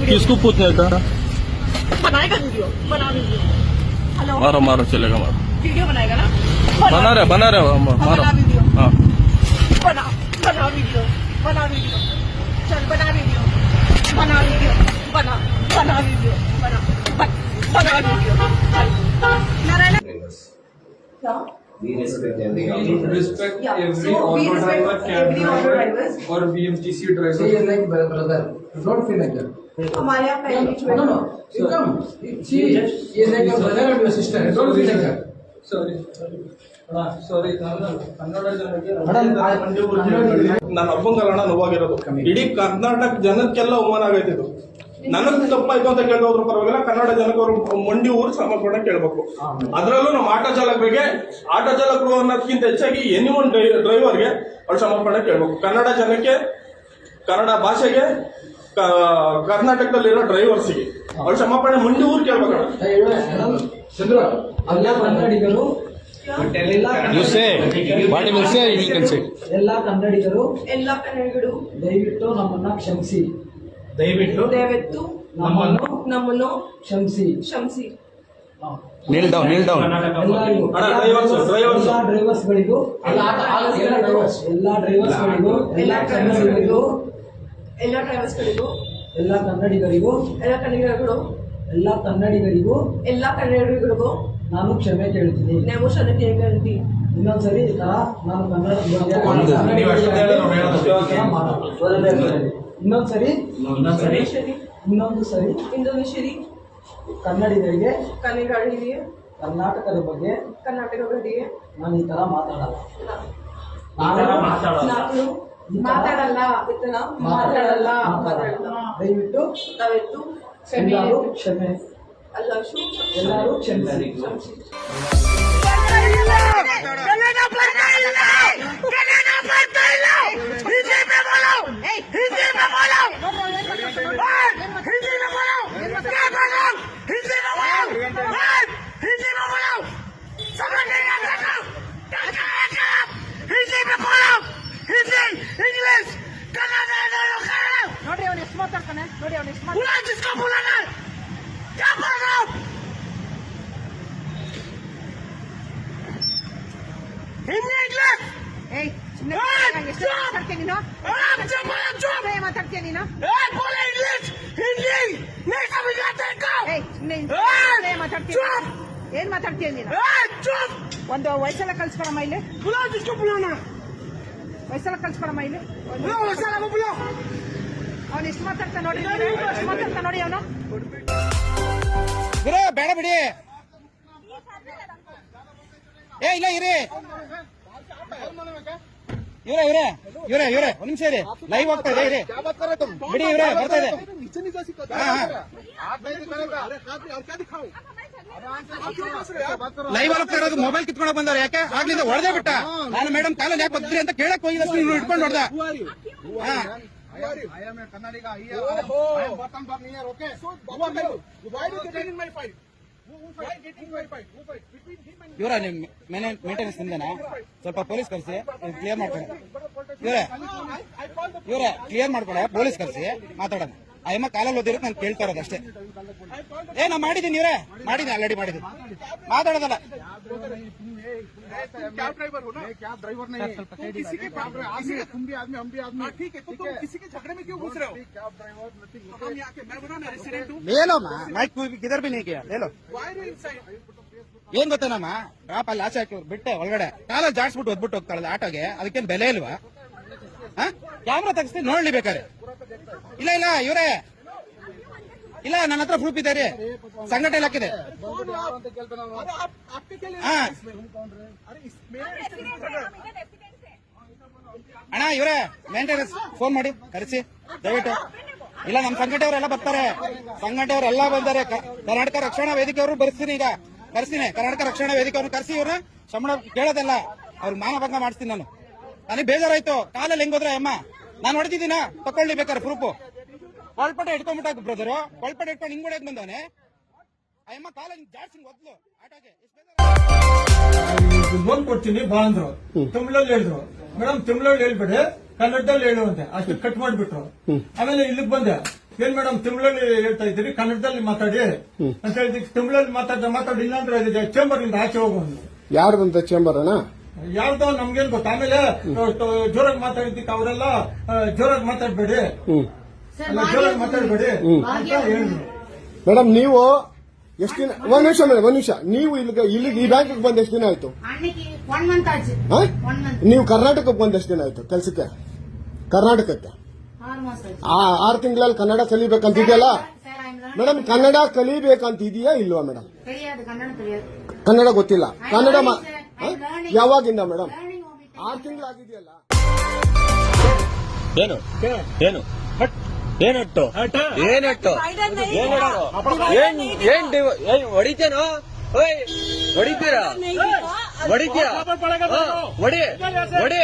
किसको पूछने का? बनाएगा वीडियो, बना वीडियो। हेलो, मारो मारो चलेगा मारो। वीडियो बनाएगा ना? बना रहे मारो। बना वीडियो, हाँ बना वीडियो, बना वीडियो, चल बना वीडियो, बना वीडियो, बना वीडियो, बना वीडियो, चल। नारायण क्या? We respect every respect Yeah. every So, we auto respect driver, cab every auto driver, drivers. or BMTC driver. She is like brother. Don't feel like that. हमारे यहाँ पहले No. You come. She is like your brother and your sister. Don't feel like that. Sorry. Sorry. Kannada ಜನಕ್ಕೆ ನನ್ನ ಅಪ್ಪಂಗಲ್ಲ ನೋವಾಗಿರೋದು ಇಡೀ ಕರ್ನಾಟಕ ಜನಕ್ಕೆಲ್ಲ ಅವಮಾನ ಆಗೈತೆ ಇದು. ನನಗ್ ತಪ್ಪಾಯ್ತು ಅಂತ ಕೇಳೋದ್ರ ಪರವಾಗಿಲ್ಲ, ಕನ್ನಡ ಜನಕ್ಕೆ ಅವರು ಮಂಡಿ ಊರು ಸಮರ್ಪಣೆ ಕೇಳಬೇಕು. ಅದರಲ್ಲೂ ನಮ್ಮ ಆಟೋ ಚಾಲಕರಿಗೆ, ಆಟೋ ಚಾಲಕರು ಅನ್ನೋದಕ್ಕಿಂತ ಹೆಚ್ಚಾಗಿ ಎನಿವನ್ ಡ್ರೈವರ್ಗೆ ಅವ್ರು ಸಮರ್ಪಣೆ ಕೇಳಬೇಕು. ಕನ್ನಡ ಜನಕ್ಕೆ, ಕನ್ನಡ ಭಾಷೆಗೆ, ಕರ್ನಾಟಕದಲ್ಲಿರೋ ಡ್ರೈವರ್ಸ್ಗೆ ಅವ್ರು ಸಮರ್ಪಣೆ ಮಂಡಿ ಊರು ಕೇಳ್ಬೇಕಣ್ಣ. ಚಂದ್ರ ಅಲ್ಲ ಕನ್ನಡಿಗರು You say what you will say you can say. ಎಲ್ಲ ಕನ್ನಡಿಗರು ದಯವಿಟ್ಟು ನಮ್ಮನ್ನ ಕ್ಷಮಿಸಿ. ದಯವಿಟ್ಟು ನಮ್ಮನ್ನು ಕ್ಷಮಿಸಿ. Kneel down. ಎಲ್ಲರಿಗೂ ಅಣ್ಣ, ಡ್ರೈವರ್ಸ್ ಎಲ್ಲ ಡ್ರೈವರ್ಸ್ಗಳಿಗೂ ಎಲ್ಲ ಡ್ರೈವರ್ಸ್ಗಳಿಗೂ ಎಲ್ಲ ಡ್ರೈವರ್ಸ್ಗಳಿಗೂ ಎಲ್ಲ ಕನ್ನಡಿಗರಿಗೂ ಎಲ್ಲ ಕನ್ನಡಿಗರಿಗೂ ನಾನು ಕ್ಷಮೆ ಕೇಳ್ತೀನಿ. ನಾವು ಕ್ಷಮೆ ಕೇಳ್ತೀವಿ. ಇನ್ನೊಂದ್ಸರಿ ಈ ತರ ನಾನು ಕನ್ನಡದ ಬಗ್ಗೆ ಇನ್ನೊಂದು ಸರಿ ಕನ್ನಡಿಗರಿಗೆ ಕರ್ನಾಟಕದ ಬಗ್ಗೆ ನಾನು ಈ ತರ ಮಾತಾಡಲ್ಲ. ದಯವಿಟ್ಟು ಎಲ್ಲರೂ ಕ್ಷಮೆ. ಎಲ್ಲರೂ ಕ್ಷಮಿಸಿ. ನೋಡ್ರಿ ಅವನು ಎಷ್ಟು ಮಾತಾಡ್ತಾನೆ, ನೋಡಿ ಅವನು ಎಷ್ಟು ಮಾತಾಡ್ತೀಯ ನೀನು? ಏನ್ ಮಾತಾಡ್ತೀಯ ನೀನು? ಒಂದು ವಯಸ್ಸೆಲ್ಲ ಕಲ್ಸ್ಕೊಡಮ್ಮ ಇಲ್ಲಿ, ವಯಸ್ಸೆಲ್ಲ ಕಲ್ಸ್ಕೊಡಮ್ಮ ಇಲ್ಲಿ. ಅವನು ಎಷ್ಟು ಮಾತಾಡ್ತಾ ನೋಡಿ, ಎಷ್ಟು ಮಾತಾಡ್ತಾ ನೋಡಿ ಅವನು. ಬೇಡ ಬಿಡಿ. ಇಲ್ಲ ಇರಿ, ಇವ್ರೆ ಒಂದ್ ನಿಮಿಷ ಇರಿ, ಲೈವ್ ಹೋಗ್ತಾ ಇದೆ ಇರಿ, ಬಿಡಿ ಇವ್ರೆ ಬರ್ತಾ ಇದೆ. ಲೈವ್ ಹೋಗ್ತಾ ಇರೋದು ಮೊಬೈಲ್ ಕಿತ್ಕೊಂಡ್ ಬಂದವ್ರು. ಯಾಕೆ ಆಗ್ಲಿಂದ ಹೊಡೆದೇ ಬಿಟ್ಟ. ನಾನು ಮೇಡಮ್ ಕಾಲಲ್ಲಿ ಯಾಕೆ ಬದ್ರಿ ಅಂತ ಕೇಳಕ್ ಹೋಗಿದಷ್ಟು ನೀವು ಇಟ್ಕೊಂಡು ಹೊಡೆದ. ಇವರ ನಿಮ್ ಮೇಂಟೆನೆನ್ಸ್ ನಿಂದನಾ? ಸ್ವಲ್ಪ ಪೊಲೀಸ್ ಕರ್ಸಿ ಕ್ಲಿಯರ್ ಮಾಡ್ಕೊಳ್ಳಿ. ಇವ್ರೆ ಕ್ಲಿಯರ್ ಮಾಡ್ಕೊಳ್ಳ, ಪೊಲೀಸ್ ಕರ್ಸಿ ಮಾತಾಡೋಣ. ಅಯ್ಯಮ್ಮ ಕಾಲಲ್ಲಿ ಓದಿರೋದು ನಾನು ಕೇಳ್ತಾ ಇರೋದು ಅಷ್ಟೇ. ನಾ ಮಾಡಿದ್ದೀನಿ, ಇವ್ರೆ ಮಾಡಿದ್ದೀನಿ, ಆಲ್ರೆಡಿ ಮಾಡಿದ್ದೀನಿ, ಮಾತಾಡೋದಲ್ಲ. ಕಿದರ್ ಬಿ ನೀಕೆ ಹೇಳು. ಏನ್ ಗೊತ್ತೇನಮ್ಮ, ಡ್ರಾಪ್ ಅಲ್ಲಿ ಆಚೆ ಹಾಕಿ ಬಿಟ್ಟೆ ಒಳಗಡೆ ಕಾಲಲ್ಲಿ ಜಾಡ್ಸ್ಬಿಟ್ಟು ಓದ್ಬಿಟ್ಟು ಹೋಗ್ತಾಳಲ್ಲ ಆಟೋಗೆ, ಅದಕ್ಕೇನ್ ಬೆಲೆ ಇಲ್ವಾ? ಕ್ಯಾಮ್ರಾ ತೆಗಿಸ್ತೀನಿ ನೋಡ್ಲಿ ಬೇಕಾರೆ. ಇಲ್ಲ ಇವ್ರೆ ಇಲ್ಲ, ನನ್ನ ಹತ್ರ ಪ್ರೂಫ್ ಇದೆ ರೀ, ಸಂಘಟನೆ ಹಾಕಿದೆ. ಅಣ್ಣ ಇವ್ರೆ ಮೇಂಟೆನೆನ್ಸ್ ಫೋನ್ ಮಾಡಿ ಕರೆಸಿ ದಯವಿಟ್ಟು. ಇಲ್ಲ ನಮ್ಮ ಸಂಘಟನೆಯವರೆಲ್ಲ ಬರ್ತಾರೆ, ಸಂಘಟನೆಯವರೆಲ್ಲ ಬಂದಾರೆ. ಕರ್ನಾಟಕ ರಕ್ಷಣಾ ವೇದಿಕೆಯವರು ಬರ್ತೀನಿ, ಈಗ ಕರ್ಸ್ತೀನಿ. ಕರ್ನಾಟಕ ರಕ್ಷಣಾ ವೇದಿಕೆಯವ್ರನ್ನ ಕರ್ಸಿ ಇವ್ರನ್ನ ಸಂಬಳ ಕೇಳೋದಲ್ಲ, ಅವ್ರಿಗೆ ಮಾನಭಂಗ ಮಾಡಿಸ್ತೀನಿ ನಾನು. ನನಗೆ ಬೇಜಾರಾಯ್ತು, ಕಾಲಲ್ಲಿ ಹೆಂಗೋದ್ರೆ ಅಮ್ಮ ನಾನು ಹೊಡೆದಿದ್ದೀನ, ತಕೊಳ್ಳಿ ಬೇಕಾರೆ ಪ್ರೂಫು. ಕೊಳ್ಪಟ್ಟೆ ಇಟ್ಕೊಂಡ್ಬಿಟ್ಟಾಗ ಬ್ರದರು, ಕೊಳ್ಪಟ್ಟೆ ಇಟ್ಕೊಂಡು ಹಿಂಗ್ ಹೊಡೆಯಕ್ ಬಂದವನೆ. ಅಯ್ಯಮ್ಮ ಕಾಲಲ್ಲಿ ಜಾಡ್ಸಿಂಗ್ ಒದ್ಲು ಆಟೋಗೆ. ಲೋನ್ ಕೊಡ್ತೀನಿ ಬಾ ಅಂದ್ರು, ತಮಿಳಲ್ಲಿ ಹೇಳಿದ್ರು. ಮೇಡಮ್ ತಮಿಳಲ್ಲಿ ಹೇಳ್ಬೇಡಿ, ಕನ್ನಡದಲ್ಲಿ ಹೇಳುವಂತೆ, ಅಷ್ಟು ಕಟ್ ಮಾಡ್ಬಿಟ್ರು. ಆಮೇಲೆ ಇಲ್ಲಿಗೆ ಬಂದೆ, ಏನ್ ಮೇಡಮ್ ತಮಿಳಲ್ಲಿ ಹೇಳ್ತಾ ಇದ್ದೀರಿ, ಕನ್ನಡದಲ್ಲಿ ಮಾತಾಡಿ ಅಂತ ಹೇಳಿದಕ್ಕೆ ತಮಿಳಲ್ಲಿ ಮಾತಾಡಿ ಇಲ್ಲಾಂದ್ರೆ ಚೇಂಬರ್ ಇಂದ ಆಚೆ ಹೋಗೋದು. ಯಾರ್ದಂತ ಚೇಂಬರ್ ಅಣ್ಣ? ಯಾವ್ದೋ ನಮ್ಗೇನ್ ಗೊತ್ತ. ಆಮೇಲೆ ಜೋರಾಗಿ ಮಾತಾಡಿದ್ದಕ್ಕೆ ಅವರೆಲ್ಲ ಜೋರಾಗಿ ಮಾತಾಡ್ಬೇಡಿ, ಜೋರಾಗಿ ಮಾತಾಡ್ಬೇಡಿ ಅಂತ ಹೇಳಿದ್ರು. ಮೇಡಮ್ ನೀವು ಎಷ್ಟು ದಿನ, ಒಂದ್ ನಿಮಿಷ ನೀವು ಇಲ್ಲಿಗೆ ಈ ಬ್ಯಾಂಕಿಗೆ ಬಂದ ಎಷ್ಟು ದಿನ ಆಯ್ತು? 1 month ಆಚೆ. ಹಾ? 1 month. ನೀವು ಕರ್ನಾಟಕಕ್ಕೆ ಬಂದ ಎಷ್ಟು ದಿನ ಆಯ್ತು ಕೆಲ್ಸಕ್ಕೆ? ಕರ್ನಾಟಕಕ್ಕೆ 6 months ಆಚೆ. 6 ತಿಂಗಳಲ್ಲಿ ಕನ್ನಡ ಕಲಿಬೇಕಂತಿದೆಯಲ್ಲ Sir, I'm learning. Madam? Kannada ಕಲಿಬೇಕಂತ ಇದೆಯಾ ಇಲ್ವಾ ಮೇಡಮ್? ತಿಳಿயாது, ಕನ್ನಡ ತಿಳಿயாது. ಕನ್ನಡ ಗೊತ್ತಿಲ್ಲ. Kannada I'm learning. ಯಾವಾಗಿಂದ ಮೇಡಮ್? Learning only. 6 ತಿಂಗಳಾಗಿದೆಯಲ್ಲ. ಏನು ಏನು ಏನಟ್ಟು ಏನಟ್ಟು ಏನ್ ಹೊಡಿತೇನೋ? ಹೊಡಿತೀರಾ? ಹೊಡಿತೀರಾ? ಹೊಡಿ ಹೊಡಿ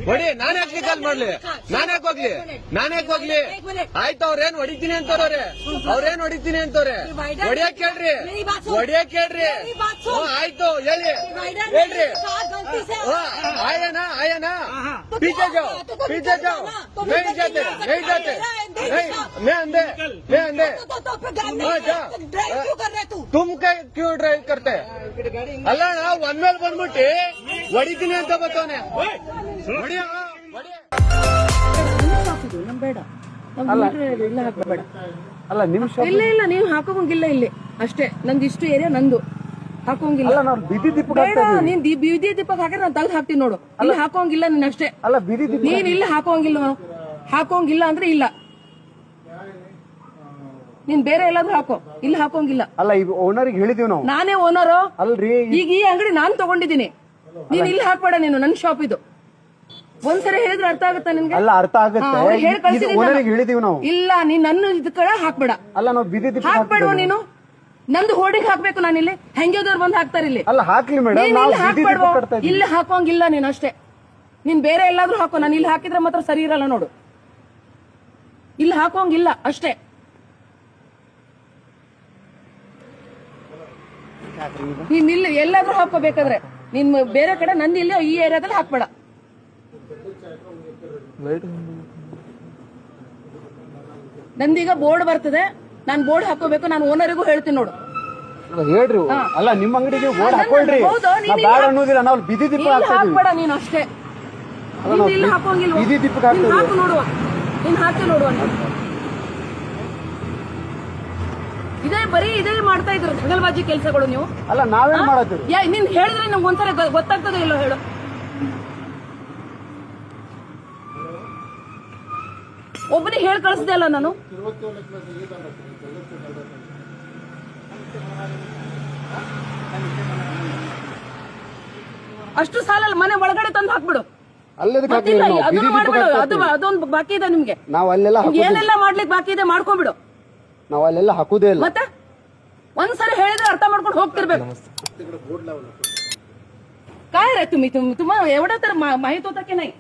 ಹೊಡಿ. ನಾನ್ ಯಾಕೆ ಕಾಲ್ ಮಾಡ್ಲಿ? ನಾನ್ ಯಾಕೆ ಹೋಗ್ಲಿ? ಆಯ್ತು, ಅವ್ರೇನ್ ಹೊಡಿತೀನಿ ಅಂತವ್ರೆ, ಹೊಡಿಯಕ್ ಕೇಳ್ರಿ, ಆಯ್ತು ಹೇಳಿ, ಹೇಳ್ರಿ. आया ना पीछे जाओ नहीं जाते मैं अंधे तुम क्यों ड्राइव करते? ಅಲ್ಲ ಒಂದ್ ಮೇಲೆ ಬಂದ್ಬಿಟ್ಟು ಹೊಡಿತೀನಿ ಅಂತ ಬತ್ತವನೆ. ಬೇಡ ಇಲ್ಲ ನೀವು ಹಾಕೋಂಗಿಲ್ಲ ಇಲ್ಲಿ ಅಷ್ಟೇ. ನಂದು ಇಷ್ಟು ಏರಿಯಾ ನಂದು ಹಾಕೋಂಗಿಲ್ಲ. ಬೇಡ, ನೀನ್ ಬೀದಿ ದೀಪಕ್ ಹಾಕಿದ್ರೆ ನಾನು ತೆಗ್ದು ಹಾಕ್ತೀನಿ ನೋಡು. ಇಲ್ಲಿ ಹಾಕೋಂಗಿಲ್ಲ ನೀನ್ ಅಷ್ಟೇ. ನೀನ್ ಇಲ್ಲಿ ಹಾಕೋಂಗಿಲ್ಲ ಅಂದ್ರೆ ಇಲ್ಲ. ನೀನ್ ಬೇರೆ ಎಲ್ಲಾದ್ರೂ ಹಾಕೋ, ಇಲ್ಲಿ ಹಾಕೋಂಗಿಲ್ಲ. ಅಲ್ಲ, ಈಗ ಓನರ್ಗೆ ಹೇಳಿದೀವಿ ನಾವು. ನಾನೇ ಓನರು ಅಲ್ರಿ, ಈಗ ಈ ಅಂಗಡಿ ನಾನು ತಗೊಂಡಿದ್ದೀನಿ. ನೀನ್ ಇಲ್ಲಿ ಹಾಕ್ಬೇಡ, ನೀನು ನನ್ ಶಾಪ್ ಇದು. ಒಂದ್ಸರಿ ಹೇಳಿದ್ರೆ ಅರ್ಥ ಆಗುತ್ತಾ ನಿನ್ಗೆ? ಅಲ್ಲ, ಅರ್ಥ ಆಗುತ್ತೆ. ಓನರ್ಗೆ ಹೇಳಿದೀವಿ ನಾವು. ಇಲ್ಲ, ನೀನ್ ನನ್ನ ಇದ್ ಕಡೆ ಹಾಕ್ಬೇಡ. ಅಲ್ಲ, ನಾವು ಬೀದಿ ದೀಪ ಹಾಕ್ಬೇಡ್ವ ನೀನು. ನಂದು ಹೋರ್ಡಿಂಗ್ ಹಾಕ್ಬೇಕು ನಾನು ಇಲ್ಲಿ. ಹೆಂಗಿದವ್ರು ಬಂದ್ ಹಾಕ್ತಾರೆ ಇಲ್ಲಿ. ಅಲ್ಲ, ಹಾಕ್ಲಿ ಮೇಡಮ್. ನೀನ್ ಇಲ್ಲಿ ಹಾಕ್ಬೇಡ್ವ, ಇಲ್ಲಿ ಹಾಕೋಂಗಿಲ್ಲ ನೀನ್ ಅಷ್ಟೇ. ನೀನ್ ಬೇರೆ ಎಲ್ಲಾದ್ರೂ ಹಾಕೋ, ನಾನು ಇಲ್ಲಿ ಹಾಕಿದ್ರೆ ಮಾತ್ರ ಸರಿ ಇರಲ್ಲ ನೋಡು. ಇಲ್ಲಿ ಹಾಕೋಂಗಿಲ್ಲ ಅಷ್ಟೇ. ನೀನ್ ಇಲ್ಲಿ ಎಲ್ಲಾದ್ರೂ ಹಾಕೋಬೇಕಾದ್ರೆ ನೀನ್ ಬೇರೆ ಕಡೆ, ನಂದು ಇಲ್ಲಿ ಈ ಏರಿಯಾದಲ್ಲಿ ಹಾಕ್ಬೇಡ. ನಂದೀಗ ಬೋರ್ಡ್ ಬರ್ತದೆ, ನಾನ್ ಬೋರ್ಡ್ ಹಾಕೋಬೇಕು. ನಾನು ಓನರಿಗೂ ಹೇಳ್ತೀನಿ ನೋಡು. ಹೇಳ್ರಿ. ಅಲ್ಲ, ನಿಮ್ಮ ಅಂಗಡಿಗೆ ಬೋರ್ಡ್ ಹಾಕೊಳ್ರಿ. ಬ್ಯಾಡ ಅನ್ನೋದಿಲ್ಲ, ನಾವು ಬೀದಿ ದೀಪ ಹಾಕ್ಬೇಡ ನೀನು ಅಷ್ಟೇ. ಇಲ್ಲಿ ಹಾಕೋಂಗಿಲ್ವ? ಬೀದಿ ದೀಪಕ್ಕೆ ಹಾಕು ನೋಡುವ, ನೀನ್ ಹಾಕಿ ನೋಡುವ. ಇದೇ ಮಾಡ್ತಾ ಇದ್ರು ದಗಲ್ಬಾಜಿ ಕೆಲಸಗಳು ನೀವು. ಅಲ್ಲ, ನಾವೇನ್ ಮಾಡತ್ತೀವಿ? ನೀನ್ ಹೇಳಿದ್ರೆ ನಮ್ಗೆ ಒಂದ್ಸಲ ಗೊತ್ತಾಗ್ತದೆ ಇಲ್ಲೋ ಹೇಳು. ಒಬ್ಬನಿಗೆ ಹೇಳಿ ಕಳಿಸ್ದೆ ಅಲ್ಲ ನಾನು. ಅಷ್ಟು ಸಾಲಲ್ಲ, ಮನೆ ಒಳಗಡೆ ತಂದು ಹಾಕ್ಬಿಡು. ಅದನ್ನ ಮಾಡ್ಬಿಡು. ಅದೊಂದು ಬಾಕಿ ಇದೆ ನಿಮ್ಗೆ. ನಾವು ಅಲ್ಲೆಲ್ಲ ಏನೆಲ್ಲ ಮಾಡ್ಲಿಕ್ಕೆ ಬಾಕಿ ಇದೆ ಮಾಡ್ಕೊಂಡ್ಬಿಡು. ನಾವು ಅಲ್ಲೆಲ್ಲ ಹಾಕುದೇ ಇಲ್ಲ. ಮತ್ತೆ ಒಂದ್ಸರಿ ಹೇಳಿದ್ರೆ ಅರ್ಥ ಮಾಡ್ಕೊಂಡು ಹೋಗ್ತಿರ್ಬೇಕು. काय रे तुम्ही एवढं तर माहित होतं की नाही?